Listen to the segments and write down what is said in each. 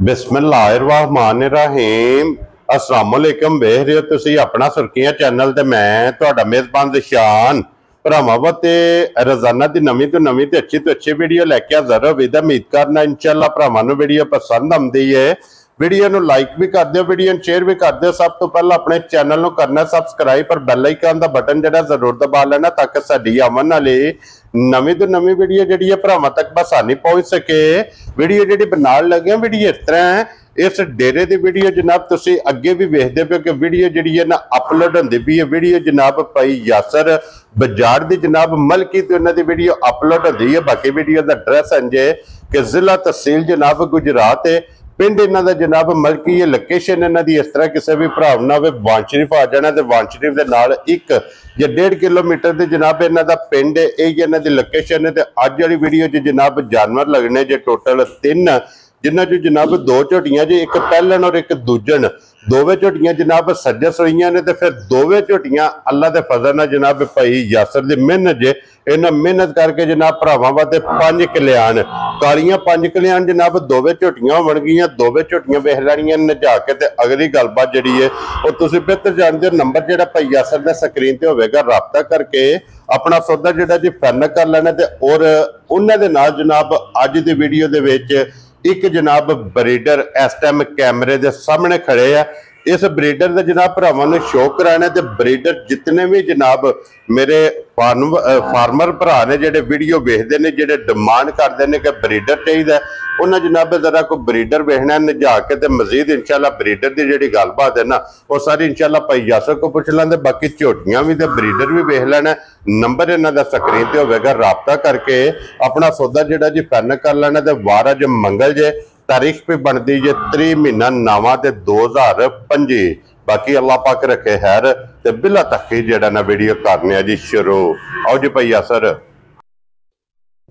बिस्मिल्लाहिर्रहमानिर्रहीम अस्सलामुअलैकुम वेख रहे हो तुसी अपना सुर्खियां चैनल ते मैं तुहाडा मेजबान दिशान भरावां ते रोजाना दी नवीं तो नवीं ते अच्छी वीडियो लैके हाज़र उम्मीद करना इंशाअल्लाह भरावां नूं वीडियो पसंद आउंदी है। वीडियो नूं लाइक भी कर दिओ, वीडियो नूं शेयर भी कर दिओ। सब तो पहला अपने चैनल नूं करना सबसक्राइब पर बैल आइकन दा बटन जिहड़ा जरूर दबा लेना ताकि साडी आवन वाली नवीं तो नवीं वीडियो जिहड़ी है भरावां तक आसानी पहुंच सके। वीडियो जिहड़ी बनाउण लगे वीडियो इस तरह है, इस डेरे की वीडियो जनाब तुसी अगे भी वेखदे पे कि वीडियो जिहड़ी है ना अपलोड होंदी पई है। वीडियो जनाब भाई यासर बजाड़ दी जनाब मलकी ते उन्हां दी वीडियो अपलोड होंदी है। बाकी वीडियो दा एड्रैस इंजे कि जिला तहसील जनाब गुजरात है, पिंड इन्हां दा जनाब मलकी है। लोकेशन इन्हां दी इस तरह किसी भी भरा ना होवे वान शरीफ आ जाना ते वान शरीफ दे नाल 1 या 1.5 किलोमीटर दे जनाब इन्हां दा पिंड है। यही इन्हां दी लोकेशन है। ते अज वाली वीडियो च जनाब जानवर लगने जे टोटल 3 जिन्हां चों जनाब 2 झोटियां जे, एक पहलन और एक दूजन। दोवें झोटियां जनाब सज्जस होईयां ने ते फिर दोवें झोटियां अल्लाह दे फजल नाल जनाब भाई यासर दी मेहनत जे इन्हां मेहनत करके जनाब भरावां वास्ते 5 कल्याण कालियां 5 कल्याण जनाब दोवें झोटियां होणगीਆਂ। दोवें झोटियां वेख लैणीਆਂ नजा के ते अगली गलबात जिहड़ी है वो तुसीं बेहतर जानदे हो। नंबर जिहड़ा भाई यासर दा स्क्रीन ते होवेगा, राबता करके अपना सौदा जिहड़ा जी फाइनल कर लेना ते और उन्हां दे नाल जनाब अज दी वीडियो दे विच एक जनाब ब्रीडर इस टाइम कैमरे के सामने खड़े है। इस ब्रीडर का जनाब भरावां नूं शो कराना ते ब्रीडर जितने भी जनाब मेरे फार्मर भरा ने जिहड़े वीडियो वेखदे ने, जिहड़े डिमांड करते हैं कि ब्रीडर चाहिए, उन्हें जनाब जरा कोई ब्रीडर वेखना नजा के ते मजीद इंशाअल्लाह ब्रीडर की जिहड़ी गलबात है ना वो सारी इंशाअल्लाह भाई यासर को पुछ लेंगे। बाकी झोटियां भी ते ब्रीडर भी वेख लेना। नंबर इन्हां दा स्क्रीन ते होवेगा, राबता करके अपना सौदा जिहड़ा जी फाइनल कर लेना। ते वार अज मंगल जे, तारीख पे बनती जे 3 महीना 9 ते 2025। बाकी अल्लाह पाक रखे खैर ते बिला तखी जेड़ा ना वीडियो करने जी शुरू। आओ जी भाई यासर।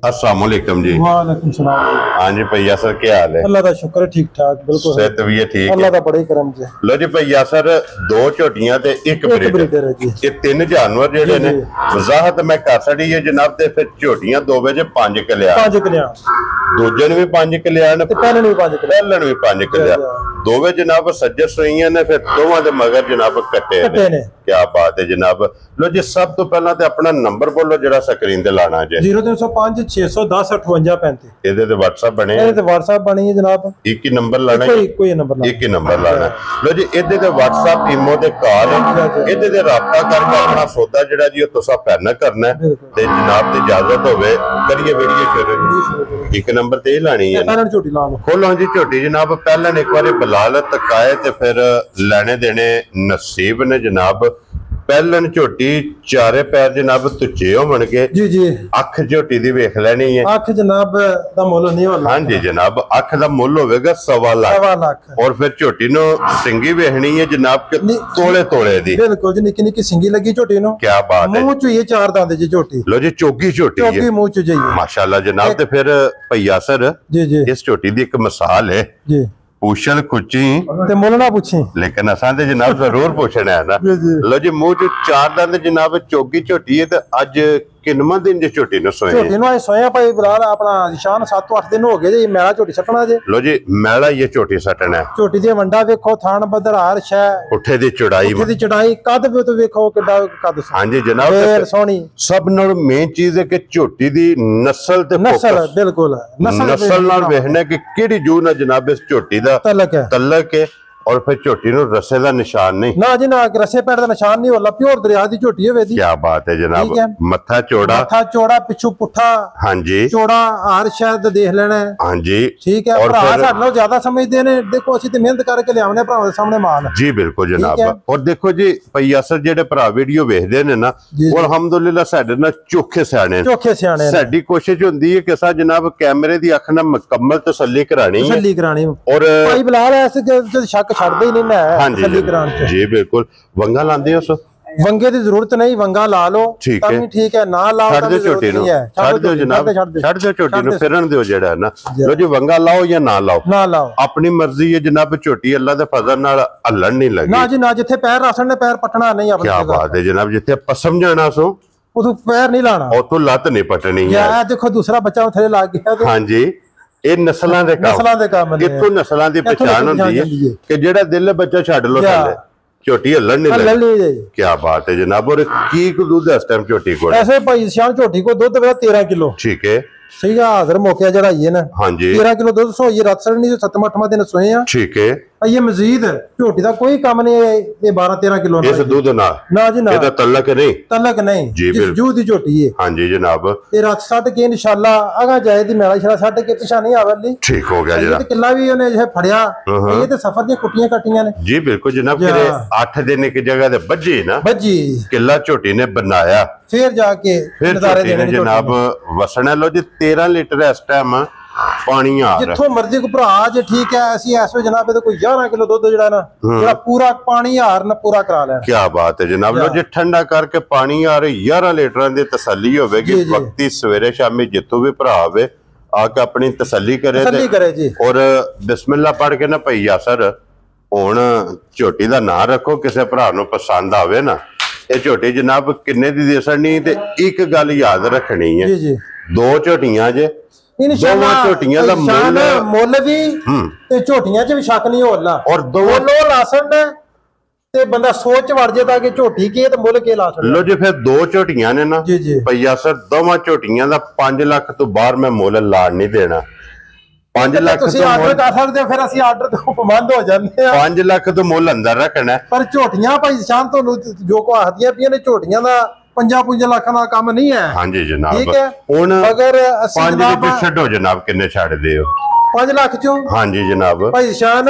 अस्सलाम वालेकुम जी। वालेकुम सलाम। हाँ जी भाई यासर क्या हाल है? अल्लाह दा शुक्र है, ठीक ठाक बिल्कुल सेहत भी है ठीक अल्लाह है। दा बड़े करम से। लो जी भाई यासर 2 झोटियां ते एक ब्रीडर है जी। ये 3 जानवर जेडे ने वजाहत मैं कर छड़ी है जनाब। ते फिर झोटियां दो वजे 5 कल्याण, 5 कल्याण दूजन भी 5 कल्याण ते पहलन भी 5 कल्याण, पहलन भी 5 कल्याण। दोवे जनाब सज्जस होईयां ने, फिर दोवां दे मगर जनाब कट्टे ने। क्या बात है जनाब। लो जी सब तो पहला ते अपना नंबर बोलो जरा स्क्रीन ते लाना जे। 0305 610 58 35। ਇਹਦੇ ਤੇ WhatsApp ਬਣੇ ਇਹਦੇ ਤੇ WhatsApp ਬਣੀ ਹੈ ਜਨਾਬ। ਇੱਕ ਹੀ ਨੰਬਰ ਲਾਣਾ, ਕੋਈ ਨੰਬਰ ਲਾਣਾ, ਇੱਕ ਹੀ ਨੰਬਰ ਲਾਣਾ। ਲੋ ਜੀ ਇਹਦੇ ਤੇ WhatsApp ਈਮੋ ਤੇ ਕਾਲ ਇਹਦੇ ਤੇ ਰਾਬਤਾ ਕਰਕੇ ਆਪਣਾ ਸੌਦਾ ਜਿਹੜਾ ਜੀ ਉਹ ਤੁਸੀਂ ਫਾਈਨਲ ਕਰਨਾ ਹੈ ਤੇ ਜਨਾਬ ਦੀ ਇਜਾਜ਼ਤ ਹੋਵੇ ਕਰੀਏ ਵੀਡੀਓ ਸ਼ੁਰੂ। ਇੱਕ ਨੰਬਰ ਤੇ ਹੀ ਲਾਣੀ ਹੈ। ਪਹਿਲਾਂ ਝੋਟੀ ਲਾ ਲਓ। ਖੋਲੋ ਜੀ ਝੋਟੀ ਜਨਾਬ। ਪਹਿਲਾਂ ਇੱਕ ਵਾਰੀ ਬਲਾਲ ਤਕਾਏ ਤੇ ਫਿਰ ਲੈਣੇ ਦੇਣੇ ਨਸੀਬ ਨੇ जनाब। पहलन झोटी चारे पैर जनाब तुचे होणगे जी जी। अख झोटी दी वेख लेनी है। अख जनाब दा मुल नहीं होना। हाँ जी जनाब अख दा मुल होवेगा 1.25 लाख। और फिर झोटी नो सिंगी वेखनी है जनाब के तोले तोले दी। बिल्कुल जी, निक्की निक्की सिंगी लगी झोटी नो। क्या बात है। मुंह च ये 4 दांत जी झोटी। लो जी चोगी झोटी है, मुंह च जी माशाल्लाह जनाब। ते फिर भैया सर जी जी इस झोटी दी एक मिसाल है जी। पूछल खुची ते मुल ना पूछी, लेकिन असां ते जनाब जरूर पूछना है ना। लो जी मुंह च 4 दंद जनाब चोगी झोटी है। ते अज किन्नवां दिन जे झोटी नु सोए? झोटी नु सोया भाई बिलाल अपना निशान 7-8 दिन हो गए जी। मैला झोटी सटना जे। लो जी मैला ये झोटी सटना है। झोटी दी वंडा देखो, थान बदरार शै, पुठे दी चौड़ाई, पुठे दी चौड़ाई, कद भी तो देखो किड्डा कद। हां जी जनाब सोहनी। सब नाल मेन चीज है कि झोटी दी नस्ल ते नस्ल बिल्कुल नस्ल नाल वेखना कि केड़ी जू ना जनाब इस झोटी दा तलक है। और फिर झोटी नु रसे दा निशान नहीं ना जी ना, रसे पैर दा निशान नहीं होला। प्योर दरिया दी झोटी है वेदी। क्या बात है जनाब। मत्था चौड़ा पिछू पुठा। हां जी चौड़ा हार शायद देख लेना है। हां जी ठीक है। और भरा साडे नाल ज्यादा समझदे ने। देखो असि ते मेहनत करके लियावने भरावां दे सामने माल जी। बिल्कुल जनाब। और देखो जी भाई यासर जेडे भरा वीडियो वेखदे ने ना और अल्हम्दुलिल्लाह साडे नाल चोखे सियाणे साडी कोशिश हुंदी है कि सा जनाब कैमरे दी अख नाल मुकम्मल तसल्ली करानी और भाई बिलाल ऐसे शक छड़दे ही नहीं ना तसल्ली करान च जी। बिल्कुल वंगा लांदे हो सो वंगे की जरूरत नहीं, वंगा ला लो ठीक है ना लाओ छड़ दो झोटी नु, छड़ दो जनाब, छड़ दो झोटी नु फिरन दियो जेड़ा ना। लो जी वंगा लाओ या ना लाओ अपनी मर्जी है जनाब। झोटी अल्लाह दे फजल नाल हलन नहीं लगी ना जी ना। जिथे पैर रासन ने पैर पटना नहीं अपने। क्या बात है जनाब। जिथे पसम जाना सो उतो पैर नहीं लाना, उतो लत नहीं पटनी है। देखो दूसरा बच्चा थले लग गया। हां जी ਇਹ ਨਸਲਾਂ ਦੇ ਕੰਮ ਨੇ। ਇੱਥੋਂ ਨਸਲਾਂ ਦੀ ਪਛਾਣ ਹੁੰਦੀ ਹੈ ਕਿ ਜਿਹੜਾ ਦਿਲ ਬੱਚਾ ਛੱਡ ਲੋ ਥੱਲੇ ਝੋਟੀ ਹੱਲਣ ਨਹੀਂ ਲੱਗੀ। ਕੀ ਬਾਤ ਹੈ ਜਨਾਬ। ਔਰ ਕੀ ਦੁੱਧ ਇਸ ਟਾਈਮ ਝੋਟੀ ਕੋਲ? ਐਸੇ ਭਾਈ ਸ਼ਾਨ ਝੋਟੀ ਕੋ ਦੁੱਧ ਮੇਰਾ 13 ਕਿਲੋ। ਠੀਕ ਹੈ, ਸਹੀ ਆ। ਹਾਜ਼ਰ ਮੌਕੇ ਚੜਾਈਏ ਨਾ। ਹਾਂਜੀ 13 ਕਿਲੋ ਦੁੱਧ ਸੋਈ ਰਾਤ ਸੜਨੀ 7ਵਾਂ 8ਵਾਂ ਦਿਨ ਸੋਏ ਆ। ਠੀਕ ਹੈ। ਇਹ ਮਜ਼ੀਦ ਝੋਟੀ ਦਾ ਕੋਈ ਕੰਮ ਨਹੀਂ। ਇਹ 12-13 ਕਿਲੋ ਇਸ ਦੁੱਧ ਨਾਲ ਨਾ ਜੀ ਨਾ, ਇਹਦਾ ਤਲਕ ਨਹੀਂ। ਤਲਕ ਨਹੀਂ ਜੀ ਬਿਲਕੁਲ ਜੂ ਦੀ ਝੋਟੀ ਹੈ। ਹਾਂਜੀ ਜਨਾਬ। ਇਹ ਰਾਤ ਛੱਡ ਕੇ ਇਨਸ਼ਾਅੱਲਾ ਅਗਾ ਜਾਏ ਦੀ ਮੈਲਾ ਛੜਾ ਛੱਡ ਕੇ ਪਿਛਾ ਨਹੀਂ ਆਵਲੀ। ਠੀਕ ਹੋ ਗਿਆ ਜਨਾਬ। ਕਿੱਲਾ ਵੀ ਉਹਨੇ ਜੇ ਫੜਿਆ ਇਹ ਤੇ ਸਫਰ ਦੀਆਂ ਕੁੱਟੀਆਂ ਕੱਟੀਆਂ ਨੇ। ਜੀ ਬਿਲਕੁਲ ਜਨਾਬ। ਕਿਰੇ 8 ਦਿਨ ਇੱਕ ਜਗ੍ਹਾ ਤੇ ਵੱਜੀ ਨਾ, ਵੱਜੀ ਕਿੱਲਾ ਝੋਟੀ ਨੇ ਬਣਾਇਆ, ਫੇਰ ਜਾ ਕੇ ਨਜ਼ਾਰੇ ਦੇਣੇ ਜਨਾਬ। ਵਸਣਾ ਲੋ ਜੀ 13 ਲੀਟਰ ਇਸ ਟਾਈਮ ਪਾਣੀ ਆ ਰਿਹਾ। ਜਿੱਥੋਂ ਮਰਜ਼ੀ ਕੋ ਭਰਾ ਜੇ ਠੀਕ ਹੈ। ਅਸੀਂ ਇਸ ਵੇ ਜਨਾਬ ਇਹਦੇ ਕੋਈ 11 ਕਿਲੋ ਦੁੱਧ ਜਿਹੜਾ ਨਾ ਜਿਹੜਾ ਪੂਰਾ ਪਾਣੀ ਹਾਰ ਨਾ ਪੂਰਾ ਕਰਾ ਲੈਣਾ। ਕੀ ਬਾਤ ਹੈ ਜਨਾਬ। ਲੋ ਜੇ ਠੰਡਾ ਕਰਕੇ ਪਾਣੀ ਆ ਰਿਹਾ 11 ਲੀਟਰਾਂ ਦੀ ਤਸੱਲੀ ਹੋਵੇਗੀ। ਵਕਤੀ ਸਵੇਰੇ ਸ਼ਾਮੀ ਜਿੱਥੋਂ ਵੀ ਭਰਾ ਆਵੇ ਆ ਕੇ ਆਪਣੀ ਤਸੱਲੀ ਕਰੇ ਜੀ। ਔਰ ਬਿਸਮਿਲ੍ਲਾ ਪੜ੍ਹ ਕੇ ਨਾ ਭਈ ਯਾਸਰ ਹੁਣ ਝੋਟੀ ਦਾ ਨਾਂ ਰੱਖੋ। ਕਿਸੇ ਭਰਾ ਨੂੰ ਪਸੰਦ ਆਵੇ ਨਾ ਇਹ ਝੋਟੀ ਜਨਾਬ ਕਿੰਨੇ ਦੀ ਦੇਸਣੀ। ਤੇ ਇੱਕ ਗੱਲ ਯਾਦ ਰੱਖਣੀ ਹੈ, ਜੀ 2 ਝੋਟੀਆਂ ਜੇ ਇਨਸ਼ਾਅੱਲਾ ਝੋਟੀਆਂ ਦਾ ਮੁੱਲ ਵੀ ਤੇ ਝੋਟੀਆਂ 'ਚ ਵੀ ਸ਼ੱਕ ਨਹੀਂ ਹੋਣਾ। ਔਰ ਦੋਨੋਂ ਲਾਸਣ ਤੇ ਬੰਦਾ ਸੋਚ ਵੜ ਜੇ ਤਾਂ ਕਿ ਝੋਟੀ ਕੀ ਤੇ ਮੁੱਲ ਕੀ ਲਾਸਣ। ਲੋ ਜੀ ਫਿਰ 2 ਝੋਟੀਆਂ ਨੇ ਨਾ ਭਈਆ ਸਰ ਦੋਵਾਂ ਝੋਟੀਆਂ ਦਾ 5 ਲੱਖ ਤੋਂ ਬਾਹਰ ਮੈਂ ਮੁੱਲ ਲਾੜ ਨਹੀਂ ਦੇਣਾ। 5 ਲੱਖ ਤੁਸੀਂ ਆਰਡਰ ਕਰ ਸਕਦੇ ਹੋ, ਫਿਰ ਅਸੀਂ ਆਰਡਰ ਤੋਂ ਪਾਬੰਦ ਹੋ ਜਾਂਦੇ ਆ। 5 ਲੱਖ ਤੋਂ ਮੁੱਲ ਅੰਦਰ ਰੱਖਣਾ। ਪਰ ਝੋਟੀਆਂ ਭਾਈ ਸ਼ਾਨ ਤੁਹਾਨੂੰ ਜੋ ਕੋ ਆਖਦੀਆਂ ਪਈਆਂ ਨੇ ਝੋਟੀਆਂ ਦਾ 5 ਲੱਖਾਂ ਦਾ ਕੰਮ ਨਹੀਂ ਹੈ। ਹਾਂਜੀ ਜਨਾਬ। ਠੀਕ ਹੈ। ਹੁਣ ਅਗਰ ਅਸੀਂ 5 ਦੇ ਛੱਡੋ ਜਨਾਬ, ਕਿੰਨੇ ਛੱਡਦੇ ਹੋ? 5 ਲੱਖ ਚੋਂ। ਹਾਂਜੀ ਜਨਾਬ। ਭਾਈ ਸ਼ਾਨ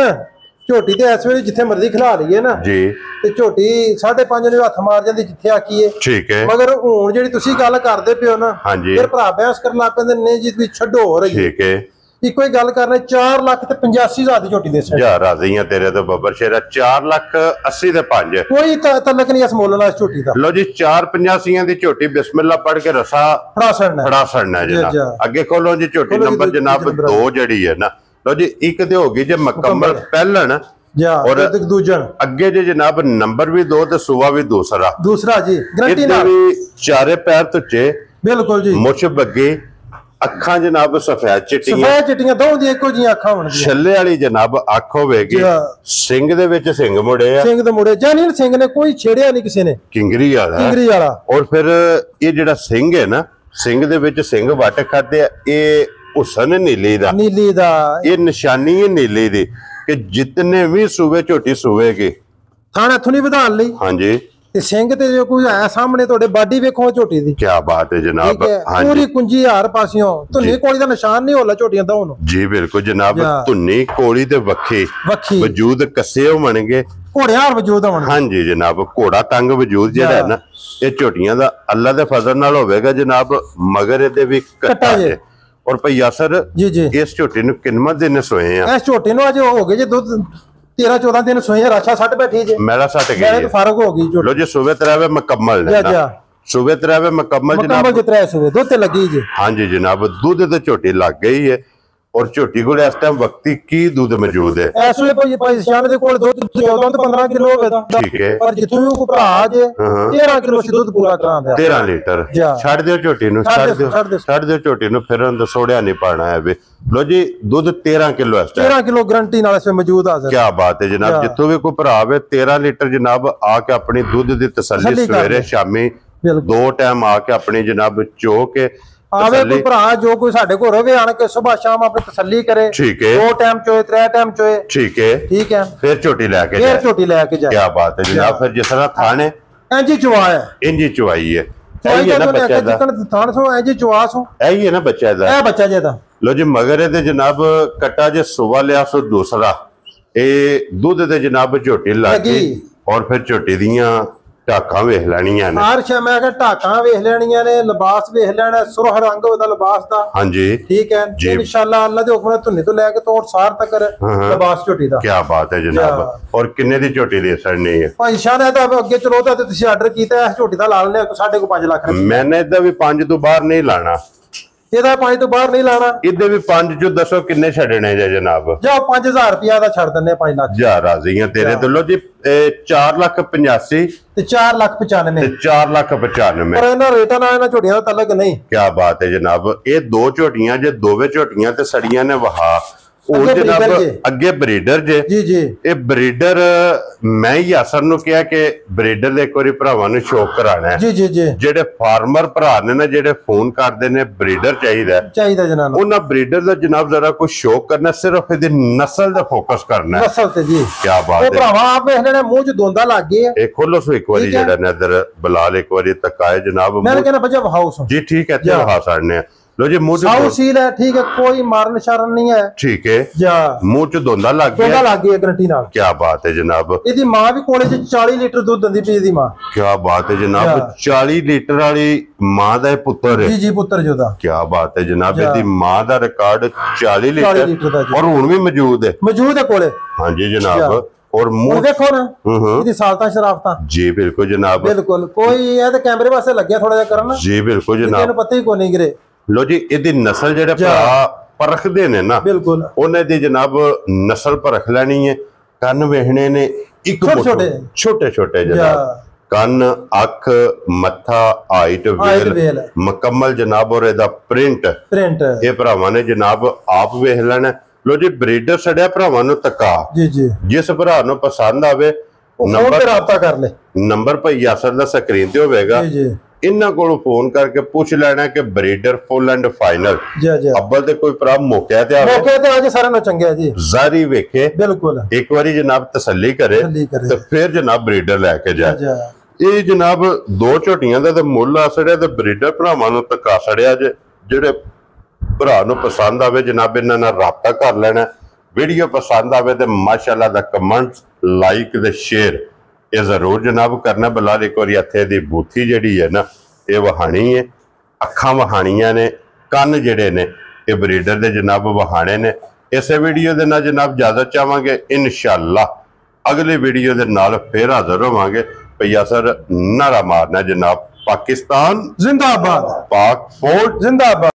ਝੋਟੀ ਤੇ ਇਸ ਵੇਲੇ ਜਿੱਥੇ ਮਰਜ਼ੀ ਖਿਲਾ ਲਈਏ ਨਾ ਜੀ ਤੇ ਝੋਟੀ 5.5 ਨੂੰ ਹੱਥ ਮਾਰ ਜਾਂਦੀ ਜਿੱਥੇ ਆਕੀਏ। ਠੀਕ ਹੈ। ਮਗਰ ਹੁਣ ਜਿਹੜੀ ਤੁਸੀਂ ਗੱਲ ਕਰਦੇ ਪਿਓ ਨਾ ਫਿਰ ਭਰਾ ਬਹਿਸ ਕਰਨ ਲੱਗ ਪੈਂਦੇ ਨੇ ਜੀ ਤੁਸੀਂ ਛੱਡੋ ਹੋ ਰਹੀ। ਠੀਕ ਹੈ। ਇੱਕੋ ਹੀ ਗੱਲ ਕਰਨੇ 4,85,000 ਦੀ ਝੋਟੀ ਦੇ ਸੇ ਜਾ ਰਾਜ਼ੀਆਂ ਤੇਰੇ ਤੋਂ ਬੱਬਰ ਸ਼ੇਰਾ 4,80,000 ਦੇ 5 ਕੋਈ ਤਲਕ ਨਹੀਂ ਇਸ ਮੁੱਲ ਨਾਲ ਇਸ ਝੋਟੀ ਦਾ। ਲੋ ਜੀ 4,85,000 ਦੀ ਝੋਟੀ ਬਿਸਮਿਲ੍ਲਾ ਪੜ ਕੇ ਰਸਾ ਫੜਾ ਛੜਨਾ ਜਨਾਬ। ਅੱਗੇ ਖੋਲੋ ਜੀ ਝੋਟੀ ਨੰਬਰ ਜਨਾਬ 2 ਜਿਹੜੀ ਹੈ ਨਾ। ਲੋ ਜੀ ਇੱਕ ਤੇ ਹੋ ਗਈ ਜੇ ਮੁਕੰਮਲ ਪਹਿਲਣ ਔਰ ਦੂਜਣ। ਅੱਗੇ ਜੇ ਜਨਾਬ ਨੰਬਰ ਵੀ 2 ਤੇ ਸੂਆ ਵੀ ਦੂਸਰਾ ਜੀ ਗਰੰਟੀ ਨਾਲ। ਚਾਰੇ ਪੈਰ ਤੁੱਚੇ ਬਿਲਕੁਲ ਜੀ। ਮੁੱਛ ਬੱਗੇ ਅੱਖਾਂ ਜਨਾਬ ਸਫੈਦ ਚਿੱਟੀਆਂ ਦੋਹਾਂ ਦੀਆਂ ਇੱਕੋ ਜਿਹੀਆਂ ਅੱਖਾਂ ਹੋਣਗੀਆਂ। ਛੱਲੇ ਵਾਲੀ ਜਨਾਬ ਅੱਖ ਹੋਵੇਗੀ। ਸਿੰਘ ਦੇ ਵਿੱਚ ਸਿੰਘ ਮੁੜੇ ਆ। ਸਿੰਘ ਦੇ ਮੁੜੇ ਜਾਨੀ ਸਿੰਘ ਨੇ ਕੋਈ ਛੇੜਿਆ ਨਹੀਂ ਕਿਸੇ ਨੇ। ਕਿੰਗਰੀ ਵਾਲਾ। ਔਰ ਫਿਰ ਇਹ ਜਿਹੜਾ ਸਿੰਘ ਹੈ ਨਾ ਸਿੰਘ ਦੇ ਵਿੱਚ ਸਿੰਘ ਵੱਟ ਖਾਦੇ ਆ। ਇਹ ਹੁਸਨ ਨੀਲੀ ਦਾ ਇਹ ਨਿਸ਼ਾਨੀ ਹੈ ਨੀਲੀ ਦੀ ਕਿ ਜਿਤਨੇ ਵੀ ਸੂਵੇ ਝੋਟੀ ਸੂਵੇਗੀ ਥਾਣ ਇੱਥੋਂ ਨਹੀਂ ਵਧਾਣ ਲਈ। ਹਾਂਜੀ ਤੇ ਸਿੰਘ ਤੇ ਜੋ ਕੋਈ ਹੈ ਸਾਹਮਣੇ ਤੁਹਾਡੇ ਬਾਡੀ ਵੇਖੋ ਝੋਟੀ ਦੀ। ਕੀ ਬਾਤ ਹੈ ਜਨਾਬ। ਪੂਰੀ ਕੁੰਜੀ ਹਾਰ ਪਾਸਿਓਂ ਧੁੰਨੀ ਕੋਲੀ ਦਾ ਨਿਸ਼ਾਨ ਨਹੀਂ होला ਝੋਟੀਆਂ ਦਾ ਹੁਣ। ਜੀ ਬਿਲਕੁਲ ਜਨਾਬ। ਧੁੰਨੀ ਕੋਲੀ ਤੇ ਵੱਖੀ ਵਜੂਦ ਕੱਸੇ ਹੋਣਗੇ। ਘੋੜੇ ਹਾਰ ਵਜੂਦ ਹੋਣ। ਹਾਂਜੀ ਜਨਾਬ। ਘੋੜਾ ਤੰਗ ਵਜੂਦ ਜਿਹੜਾ ਹੈ ਨਾ ਇਹ ਝੋਟੀਆਂ ਦਾ ਅੱਲਾ ਦੇ ਫਜ਼ਲ ਨਾਲ ਹੋਵੇਗਾ ਜਨਾਬ। ਮਗਰ ਇਹਦੇ ਵੀ ਕੱਟਾ ਜੇ। ਔਰ ਭਈਆ ਸਰ ਜੀ ਇਸ ਝੋਟੀ ਨੂੰ ਕਿੰਨਾ ਦਿਨ ਸੋਏ ਆ? ਇਸ ਝੋਟੀ ਨੂੰ ਅੱਜ ਹੋ ਗਏ ਜੇ ਦੁੱਧ 13-14 ਦਿਨ ਸੋਏ। ਰਾਛਾ 60 ਬੈਠੀ ਜੇ ਮੈਲਾ 60 ਗਈ ਫਰਕ ਹੋ ਗਈ ਝੋਟੀ। ਲੋ ਜੀ ਸੂਬੇ ਤਰਾਵੇ ਮੁਕੰਮਲ ਨੇ ਨਾ। ਸੂਬੇ ਤਰਾਵੇ ਮੁਕੰਮਲ ਜਨਾਬ। ਜਿਤਰਾ ਸੂਬੇ ਦੁੱਧ ਤੇ ਲੱਗੀ ਜੇ। ਹਾਂਜੀ ਜਨਾਬ। ਦੁੱਧ ਤੇ ਝੋਟੀ ਲੱਗ ਗਈ ਹੈ। ਔਰ ਝੋਟੀ ਕੋਲ ਇਸ ਟਾਈਮ ਵਕਤੀ ਕੀ ਦੁੱਧ ਮੌਜੂਦ ਹੈ? ਇਸ ਵੇਲੇ ਭਾਈ ਸ਼ਾਨ ਦੇ ਕੋਲ ਦੁੱਧ 14 ਤੋਂ 15 ਕਿਲੋ ਹੋਵੇਗਾ। ਠੀਕ ਹੈ। ਪਰ ਜਿੱਥੋਂ ਵੀ ਕੋ ਭਰਾ ਜੇ 13 ਕਿਲੋ ਦੁੱਧ ਪੂਰਾ ਕਰਾਉਂਦਾ। 13 ਲੀਟਰ ਛੱਡ ਦਿਓ ਝੋਟੀ ਨੂੰ। ਛੱਡ ਦਿਓ ਝੋਟੀ ਨੂੰ। ਫਿਰ ਉਹਨੂੰ ਸੋੜਿਆ ਨਹੀਂ ਪਾਣਾ ਹੈ ਵੇ। ਲੋ ਜੀ ਦੁੱਧ 13 ਕਿਲੋ ਇਸ ਟਾਈਮ 13 ਕਿਲੋ ਗਰੰਟੀ ਨਾਲ ਇਸ ਵੇ ਮੌਜੂਦ ਆ। ਕੀ ਬਾਤ ਹੈ ਜਨਾਬ। ਜਿੱਥੋਂ ਵੀ ਕੋਈ ਭਰਾ ਆਵੇ 13 ਲੀਟਰ ਜਨਾਬ ਆ ਕੇ ਆਪਣੀ ਦੁੱਧ ਦੀ ਤਸੱਲੀ ਸਵੇਰੇ ਸ਼ਾਮੀ 2 ਟਾਈਮ ਆ ਕੇ ਆਪਣੀ ਜਨਾਬ ਚੋ ਕੇ ਆਵੇ ਕੋਈ ਭਰਾ ਜੋ ਕੋਈ ਸਾਡੇ ਕੋਲ ਰਵੇ ਆਣ ਕੇ ਸਵੇਰ ਸ਼ਾਮ ਆਪਣੀ ਤਸੱਲੀ ਕਰੇ। ਠੀਕ ਹੈ। 2 ਟਾਈਮ ਚੋਏ 3 ਟਾਈਮ ਚੋਏ। ਠੀਕ ਹੈ। ਫਿਰ ਝੋਟੀ ਲੈ ਕੇ ਜਾਏ। ਕੀ ਬਾਤ ਹੈ ਜਨਾਬ। ਫਿਰ ਜਿਸ ਤਰ੍ਹਾਂ ਥਾਣੇ ਇੰਜੀ ਚਵਾ ਹੈ ਇੰਜੀ ਚਵਾਈ ਹੈ। ਇਹੀ ਹੈ ਨਾ ਬੱਚਾ ਦਾ ਥਾਣ ਸੋ ਇੰਜੀ ਚਵਾ ਸੋ। ਇਹੀ ਹੈ ਨਾ ਬੱਚਾ ਦਾ। ਇਹ ਬੱਚਾ ਜੇ ਦਾ। ਲੋ ਜੀ ਮਗਰ ਇਹਦੇ ਜਨਾਬ ਕੱਟਾ ਜੇ ਸੁਵਾ ਲਿਆ ਸੋ ਦੂਸਰਾ ਇਹ ਦੁੱਧ ਤੇ ਜਨਾਬ ਝੋਟੀ ਲੱਗ ਗਈ। ਔਰ ਫਿਰ ਝੋਟੀ ਦੀਆਂ ਢਾਕਾਂ ਵੇਖ ਲੈਣੀਆਂ ਨੇ। ਹਰ ਸ਼ੈ ਮੈਂ ਕਿਹਾ ਢਾਕਾਂ ਵੇਖ ਲੈਣੀਆਂ ਨੇ। ਲਿਬਾਸ ਵੇਖ ਲੈਣਾ ਸੁਰਖ ਰੰਗ ਉਹਦਾ ਲਿਬਾਸ ਦਾ। ਹਾਂਜੀ ਠੀਕ ਹੈ। ਇਨਸ਼ਾਅੱਲਾ ਅੱਲਾ ਦੇ ਹੁਕਮ ਨਾਲ ਧੁੰਨੀ ਤੋਂ ਲੈ ਕੇ ਤੋੜ ਸਾਰ ਤੱਕ ਲਿਬਾਸ ਝੋਟੀ ਦਾ। ਕੀ ਬਾਤ ਹੈ ਜਨਾਬ। ਔਰ ਕਿੰਨੇ ਦੀ ਝੋਟੀ ਦੇ ਸਰਨੀ ਹੈ? ਭਾਈ ਸ਼ਾਹ ਨੇ ਤਾਂ ਅੱਗੇ ਚਲੋ ਤਾਂ ਤੁਸੀਂ ਆਰਡਰ ਕੀਤਾ ਇਸ ਝੋਟੀ ਦਾ ਲਾ ਲੈਣੇ 5.5 ਲੱਖ ਰੁਪਏ। ਮੈਨੇ ਇਹਦਾ ਵੀ 5 ਤੋਂ ਬਾਹਰ ਨਹੀਂ ਲਾਣਾ। ਇਹਦਾ 5 ਤੋਂ ਬਾਹਰ ਨਹੀਂ ਲਾਣਾ। ਇਹਦੇ ਵੀ 5 ਚੋਂ ਦੱਸੋ ਕਿੰਨੇ ਛੱਡਣੇ ਜੇ ਜਨਾਬ? ਜਾਂ 5000 ਰੁਪਿਆ ਦਾ ਛੱਡ ਦਿੰਨੇ 5 ਲੱਖ। ਜਾ ਰਾਜ਼ੀਆਂ ਤੇਰੇ ਤੋਂ। ਲੋ ਜੀ 4,85,000 ਤੇ 4,95,000 ਤੇ 4,95,000। ਪਰ ਇਹਨਾਂ ਰੇਟਾਂ ਨਾਲ ਇਹਨਾਂ ਝੋਟੀਆਂ ਦਾ ਤਲਕ ਨਹੀਂ। ਕੀ ਬਾਤ ਹੈ ਜਨਾਬ। ਇਹ ਦੋ ਝੋਟੀਆਂ ਜੇ ਦੋਵੇਂ ਝੋਟੀਆਂ ਤੇ ਸੜੀਆਂ ਨੇ ਵਹਾ ਉਹ ਜਨਾਬ ਅੱਗੇ ਬਰੀਡਰ ਜੇ। ਜੀ ਜੀ ਇਹ ਬਰੀਡਰ ਮੈਂ ਹੀ ਆਸਰ ਨੂੰ ਕਿਹਾ ਕਿ ਬਰੀਡਰ ਦੇ ਇੱਕ ਵਾਰੀ ਭਰਾਵਾਂ ਨੂੰ ਸ਼ੌਕ ਕਰਾਣਾ ਹੈ। ਜੀ ਜੀ ਜੀ ਜਿਹੜੇ ਫਾਰਮਰ ਭਰਾ ਨੇ ਨਾ ਜਿਹੜੇ ਫੋਨ ਕਰਦੇ ਨੇ ਬਰੀਡਰ ਚਾਹੀਦਾ ਜਨਾਬ, ਉਹਨਾਂ ਬਰੀਡਰ ਦਾ ਜਨਾਬ ਜ਼ਰਾ ਕੁਝ ਸ਼ੌਕ ਕਰਨਾ, ਸਿਰਫ ਇਹਦੀ ਨਸਲ ਤੇ ਫੋਕਸ ਕਰਨਾ ਹੈ। ਨਸਲ ਤੇ ਜੀ ਕੀ ਬਾਤ ਉਹ ਹੈ। ਭਰਾਵਾ ਆਪ ਵੇਖ ਲੈਣਾ ਮੂੰਹ ਚ ਦੋਂਦਾ ਲੱਗ ਗਏ ਆ। ਇਹ ਖੋਲੋ ਸੋ ਇੱਕ ਵਾਰੀ ਜਿਹੜਾ ਨਜ਼ਰ ਬਲਾਲ ਇੱਕ ਵਾਰੀ ਤੱਕਾਏ ਜਨਾਬ। ਮੈਂ ਕਹਿੰਦਾ ਬੱਜਾ ਹਾਊਸ ਜੀ ਠੀਕ ਹੈ ਤੇ ਵਹਾ ਸਾੜਨੇ ਆ। लो जी मुंह साउ सील है, ठीक है, कोई मारन शारन नहीं है, ठीक है जा मुंह च धोंदा लग गया, लग गया गारंटी नाल। क्या बात है जनाब। इहदी मां भी कोले च 40 लीटर दूध दिंदी पई इहदी मां। क्या बात है जनाब। 40 लीटर वाली मां दा पुत्र है। जी जी पुत्र जोदा। क्या बात है जनाब। इहदी मां दा रिकॉर्ड 40 लीटर दा और हुण भी मौजूद है कोले। हां जी जनाब। और मुंह देखो ना इहदी सालता शराफता। जी बिल्कुल जनाब, बिल्कुल कोई ये ते कैमरे वास्ते लग गया थोड़ा जा करन। जी बिल्कुल जनाब, इहनु पता ही कोई नहीं गिरे। लो जी इहदी नस्ल जेड़े भरा परखदे ने ना, बिल्कुल उन्हें दी जनाब नस्ल परख लेनी है। कन वेखने ने एक छोटे छोटे जनाब, कन अख मत्था हाइट वेल मुकम्मल जनाब। और एदा प्रिंट ये भरावां ने जनाब आप वेख लेना। लो जी ब्रीडर सड़िया भरावां नूं तका जी जी, जिस भरा नूं पसंद आवे नंबर राबता कर ले। नंबर भाई यासर दा स्क्रीन ते होवेगा। इन्हां कोलों फोन करके पूछ लेना कि ब्रीडर फुल एंड फाइनल। अब्बल ते कोई भरा मौके ते आवे, मौके ते आज सारा नो चंगे जी जारी वेखे, बिल्कुल एक बारी जनाब तसल्ली करे ते फिर जनाब ब्रीडर लेके जाए। ये जनाब दो झोटियां दा ते मुੱਲ आ सड़िया ते ब्रीडर भरावां नूं तका सड़िया जे। जेड़े भरा नूं पसंद आवे जनाब इन्हां नाल राबता कर लेना। वीडियो पसंद आवे ते माशाअल्लाह दा कमेंट लाइक ते शेयर ये जरूर जनाब करना। बलाल एक बार हथे दी बूथी जिहड़ी है ना ये वहानी है, अखां वहानियां ने, कन जिहड़े ने ये ब्रीडर दे जनाब वहाने ने। इस वीडियो दे नाल जनाब इजाजत चाहांगे, इंशाअल्लाह अगली वीडियो दे नाल फिर हाजिर होवांगे। भैया सर नारा मारना जनाब, पाकिस्तान जिंदाबाद, पाक फौज जिंदाबाद।